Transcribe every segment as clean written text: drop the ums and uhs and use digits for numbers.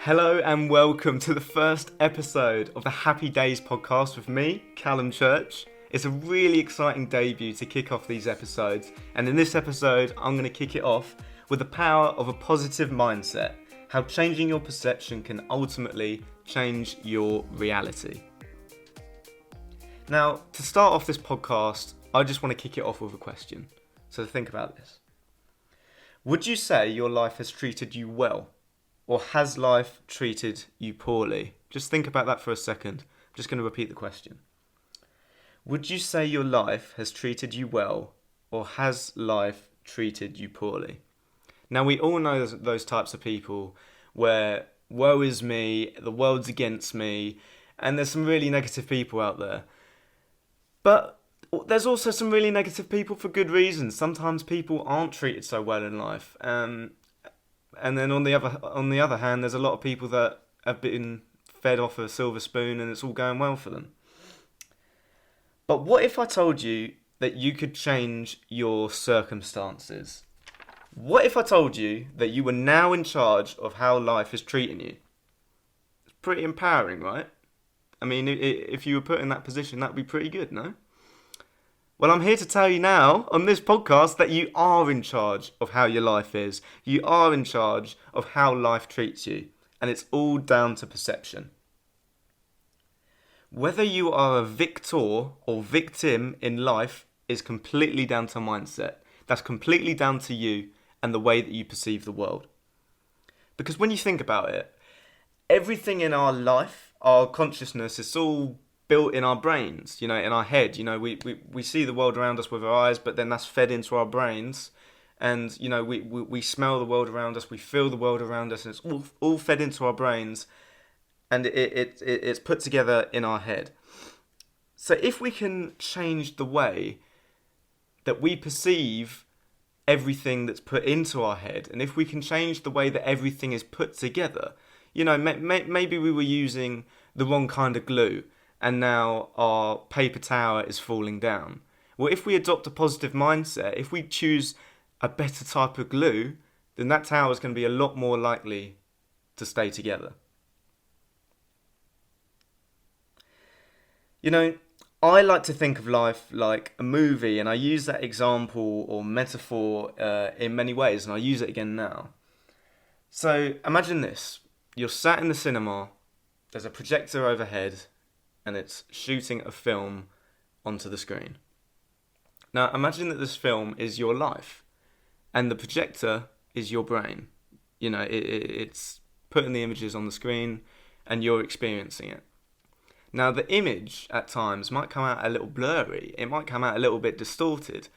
Hello and welcome to the first episode of the Happy Days podcast with me, Callum Church. It's a really exciting debut to kick off these episodes, and in this episode I'm going to kick it off with the power of a positive mindset, how changing your perception can ultimately change your reality. Now, to start off this podcast, I just want to kick it off with a question. So think about this. Would you say your life has treated you well? Or has life treated you poorly? Just think about that for a second. I'm just going to repeat the question. Would you say your life has treated you well, or has life treated you poorly? Now, we all know those types of people where woe is me, the world's against me, and there's some really negative people out there. But there's also some really negative people for good reasons. Sometimes people aren't treated so well in life. And then on the other hand, there's a lot of people that have been fed off a silver spoon and it's all going well for them. But what if I told you that you could change your circumstances? What if I told you that you were now in charge of how life is treating you? It's pretty empowering, right? I mean, if you were put in that position, that'd be pretty good, no? Well, I'm here to tell you now on this podcast that you are in charge of how your life is. You are in charge of how life treats you. And it's all down to perception. Whether you are a victor or victim in life is completely down to mindset. That's completely down to you and the way that you perceive the world. Because when you think about it, everything in our life, our consciousness, it's all built in our brains, in our head. We see the world around us with our eyes, but then that's fed into our brains. And, we smell the world around us, we feel the world around us, and it's all fed into our brains. And it's put together in our head. So if we can change the way that we perceive everything that's put into our head, and if we can change the way that everything is put together, maybe we were using the wrong kind of glue, and now our paper tower is falling down. Well, if we adopt a positive mindset, if we choose a better type of glue, then that tower is going to be a lot more likely to stay together. I like to think of life like a movie, and I use that example or metaphor in many ways, and I'll use it again now. So imagine this. You're sat in the cinema, there's a projector overhead, and it's shooting a film onto the screen. Now, imagine that this film is your life, and the projector is your brain. It's putting the images on the screen, and you're experiencing it. Now, the image at times might come out a little blurry. It might come out a little bit distorted.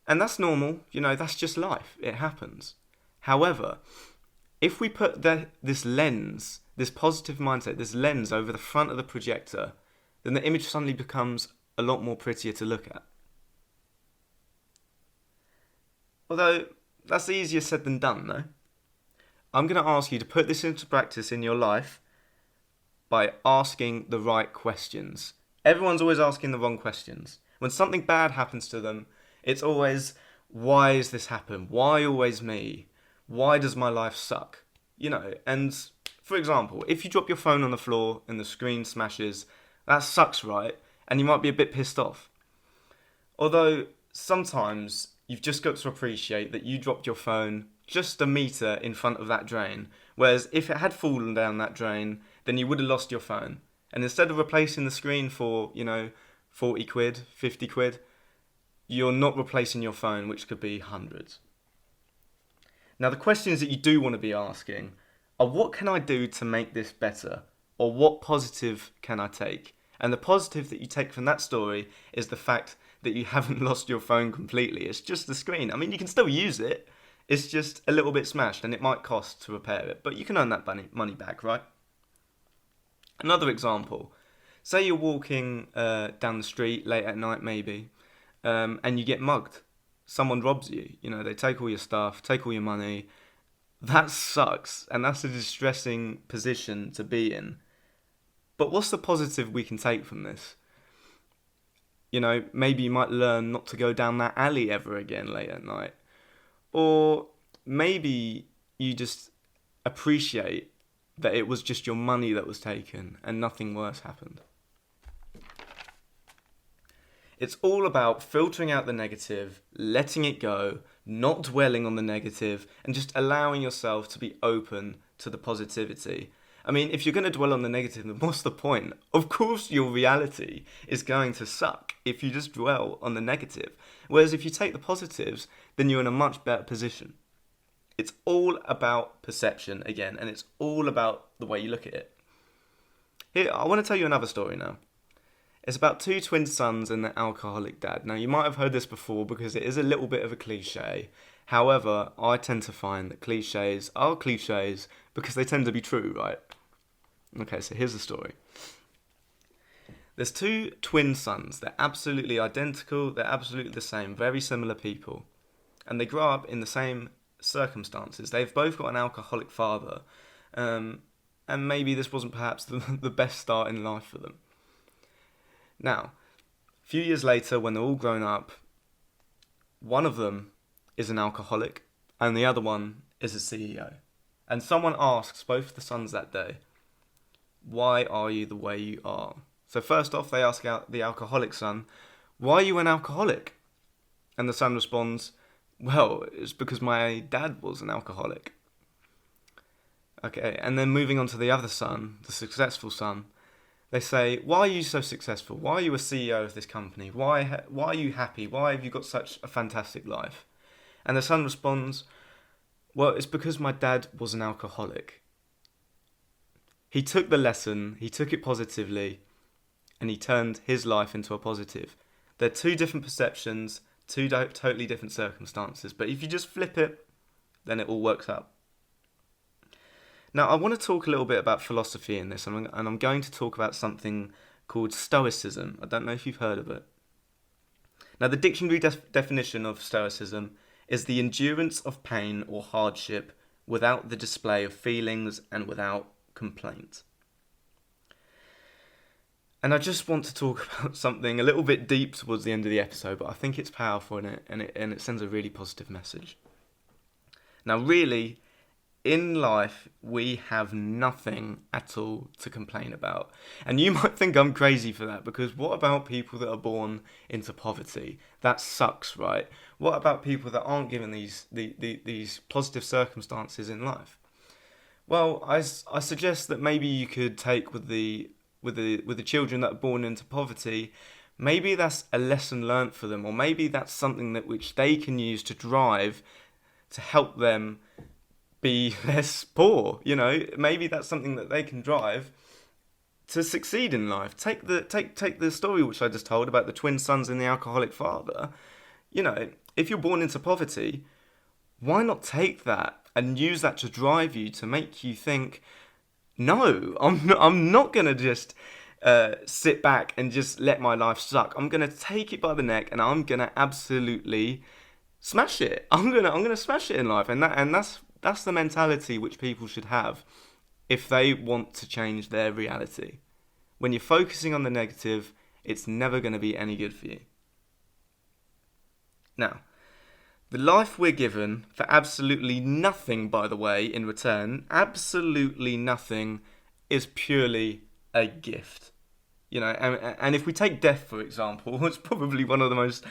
And that's normal. That's just life. It happens. However, if we put this lens, this positive mindset, this lens over the front of the projector, then the image suddenly becomes a lot more prettier to look at. Although, that's easier said than done, though. I'm going to ask you to put this into practice in your life by asking the right questions. Everyone's always asking the wrong questions. When something bad happens to them, it's always, why has this happened? Why always me? Why does my life suck? And for example, if you drop your phone on the floor and the screen smashes, that sucks, right? And you might be a bit pissed off. Although sometimes you've just got to appreciate that you dropped your phone just a metre in front of that drain. Whereas if it had fallen down that drain, then you would have lost your phone. And instead of replacing the screen for, 40 quid, 50 quid, you're not replacing your phone, which could be hundreds. Now, the questions that you do want to be asking are, what can I do to make this better? Or what positive can I take? And the positive that you take from that story is the fact that you haven't lost your phone completely. It's just the screen. I mean, you can still use it. It's just a little bit smashed and it might cost to repair it. But you can earn that money back, right? Another example. Say you're walking down the street late at night maybe, and you get mugged. Someone robs you. They take all your stuff, take all your money. That sucks, and that's a distressing position to be in. But what's the positive we can take from this? Maybe you might learn not to go down that alley ever again late at night. Or maybe you just appreciate that it was just your money that was taken and nothing worse happened. It's all about filtering out the negative, letting it go, not dwelling on the negative, and just allowing yourself to be open to the positivity. I mean, if you're going to dwell on the negative, then what's the point? Of course your reality is going to suck if you just dwell on the negative. Whereas if you take the positives, then you're in a much better position. It's all about perception again, and it's all about the way you look at it. Here, I want to tell you another story now. It's about two twin sons and their alcoholic dad. Now, you might have heard this before because it is a little bit of a cliche. However, I tend to find that cliches are cliches because they tend to be true, right? Okay, so here's the story. There's two twin sons. They're absolutely identical. They're absolutely the same. Very similar people. And they grow up in the same circumstances. They've both got an alcoholic father. And maybe this wasn't perhaps the best start in life for them. Now, a few years later, when they're all grown up, one of them is an alcoholic and the other one is a CEO. And someone asks both the sons that day, why are you the way you are? So first off, they ask out the alcoholic son, why are you an alcoholic? And the son responds, well, it's because my dad was an alcoholic. Okay, and then moving on to the other son, the successful son, they say, why are you so successful? Why are you a CEO of this company? Why are you happy? Why have you got such a fantastic life? And the son responds, well, it's because my dad was an alcoholic. He took the lesson, he took it positively, and he turned his life into a positive. They're two different perceptions, two totally different circumstances, but if you just flip it, then it all works out. Now, I want to talk a little bit about philosophy in this, and I'm going to talk about something called stoicism. I don't know if you've heard of it. Now, the dictionary definition of stoicism is the endurance of pain or hardship without the display of feelings and without complaint. And I just want to talk about something a little bit deep towards the end of the episode, but I think it's powerful and it sends a really positive message. Now, really, in life, we have nothing at all to complain about. And you might think I'm crazy for that, because what about people that are born into poverty? That sucks, right? What about people that aren't given these positive circumstances in life? Well, I suggest that maybe you could take with the children that are born into poverty, maybe that's a lesson learnt for them, or maybe that's something that which they can use to drive to help them be less poor. You know, maybe that's something that they can drive to succeed in life. Take the story which I just told about the twin sons and the alcoholic father. You know, if you're born into poverty, why not take that and use that to drive you, to make you think, no, I'm not going to just sit back and just let my life suck. I'm going to take it by the neck and I'm going to absolutely smash it. I'm going to smash it in life. And that's the mentality which people should have if they want to change their reality. When you're focusing on the negative, it's never going to be any good for you. Now, the life we're given for absolutely nothing, by the way, in return, absolutely nothing, is purely a gift. You know, and if we take death, for example, it's probably one of the most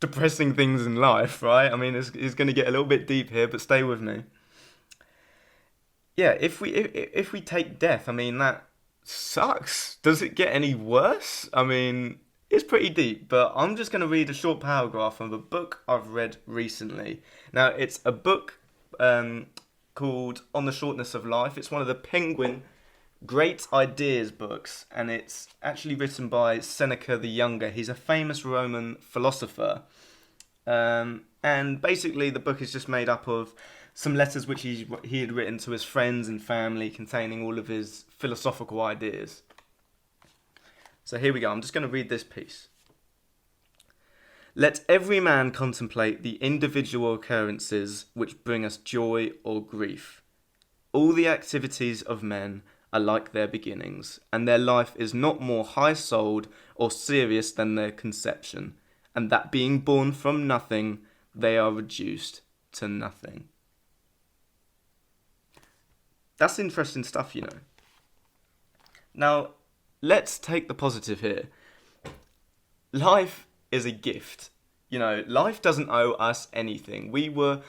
depressing things in life, right? I mean, it's going to get a little bit deep here, but stay with me. Yeah, if we take death, I mean, that sucks. Does it get any worse? I mean, it's pretty deep, but I'm just going to read a short paragraph from a book I've read recently. Now, it's a book called On the Shortness of Life. It's one of the Penguin Great Ideas books, and it's actually written by Seneca the Younger. He's a famous Roman philosopher. And basically, the book is just made up of some letters which he had written to his friends and family, containing all of his philosophical ideas. So here we go. I'm just going to read this piece. Let every man contemplate the individual occurrences which bring us joy or grief. All the activities of men are like their beginnings, and their life is not more high-souled or serious than their conception, and that being born from nothing, they are reduced to nothing. That's interesting stuff, you know. Now, let's take the positive here. Life is a gift. You know, life doesn't owe us anything. We were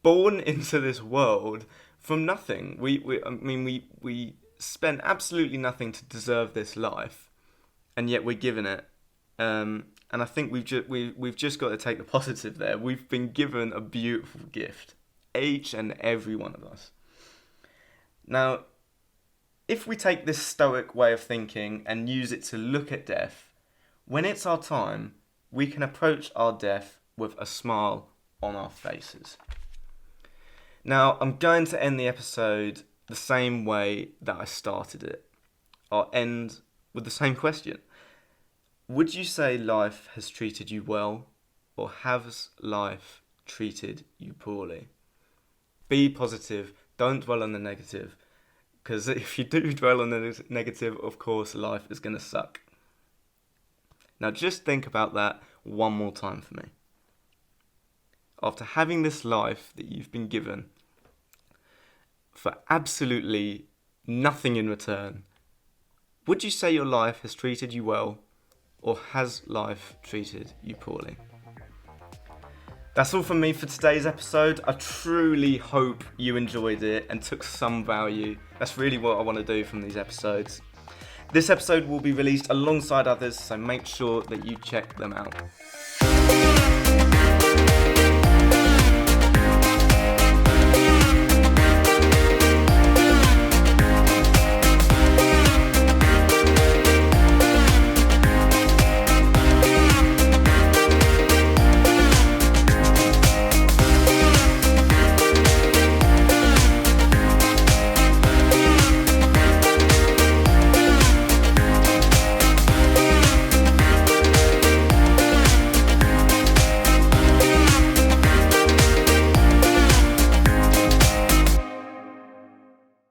born into this world from nothing. We spent absolutely nothing to deserve this life, and yet we're given it. And I think we've just got to take the positive there. We've been given a beautiful gift, each and every one of us. Now, if we take this stoic way of thinking and use it to look at death, when it's our time, we can approach our death with a smile on our faces. Now, I'm going to end the episode the same way that I started it. I'll end with the same question. Would you say life has treated you well, or has life treated you poorly? Be positive. Don't dwell on the negative. Because if you do dwell on the negative, of course, life is going to suck. Now, just think about that one more time for me. After having this life that you've been given for absolutely nothing in return, would you say your life has treated you well, or has life treated you poorly? That's all from me for today's episode. I truly hope you enjoyed it and took some value. That's really what I want to do from these episodes. This episode will be released alongside others, so make sure that you check them out.